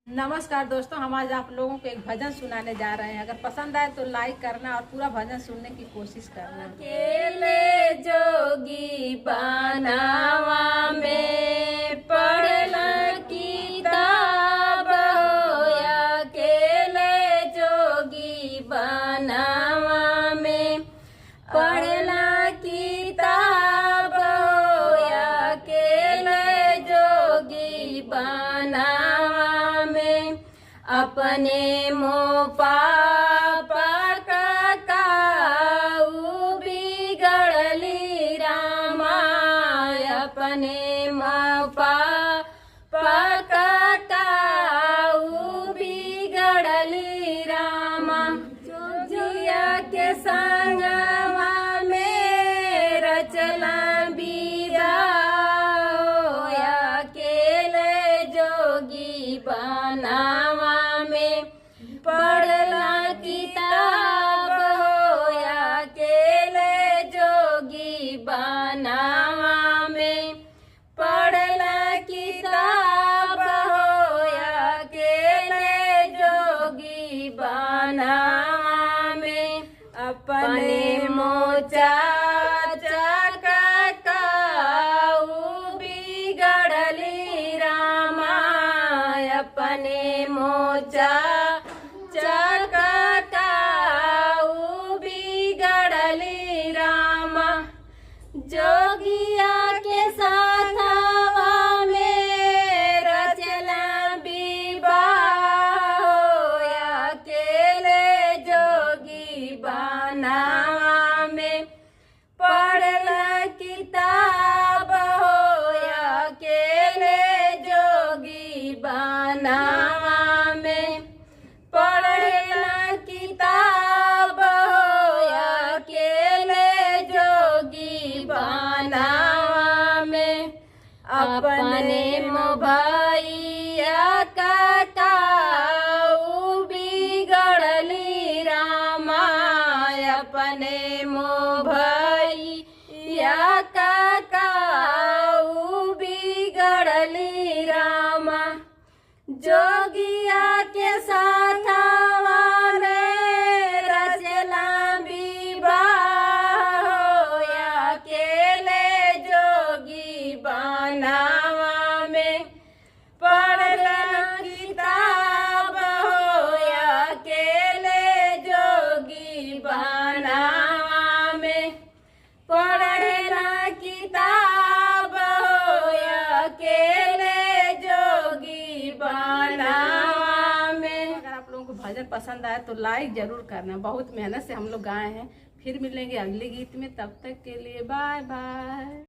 नमस्कार दोस्तों, हम आज आप लोगों को एक भजन सुनाने जा रहे हैं। अगर पसंद आए तो लाइक करना और पूरा भजन सुनने की कोशिश करना। अकेले जोगी बनावा में पढ़ला किताब हो, अकेले जोगी बनावा में पढ़ला किताब हो, अकेले जोगी बनावा में अपने मोह पापा काऊ बिगड़ली रामा, अपने मोह पापा काऊ बिगड़ली रामा। जोगिया के संगवा में रचला बीरा, अकेले जोगी बनावा में पढ़ला किताब हो, अकेले जोगी बनावा में पढ़ला किताब हो, अकेले जोगी बनावा में अपने मोचा बिगड़ली रामा, अपने मोचा चकाऊ बिगड़ली रामा। जोगिया के साथवा में रचला विवाह हो, अकेले जोगी बनावा में पढ़ला किताब हो, अकेले जोगी बनावा में पढ़ला किताब हो, अकेले जोगी बनावा में अपने भैया काऊ बिगड़ली रामा, अपने भैया काऊ बिगड़ली रामा। जोगिया के साथवा में रचला विवाह हो, अकेले जोगी बनावा में पढ़ला किताब हो, अकेले जोगी बनावा में पढ़ला किताब हो, अकेले जोगी बनावा में। अगर आप लोगों को भजन पसंद आए तो लाइक जरूर करना। बहुत मेहनत से हम लोग गाए हैं। फिर मिलेंगे अगले गीत में, तब तक के लिए बाय बाय।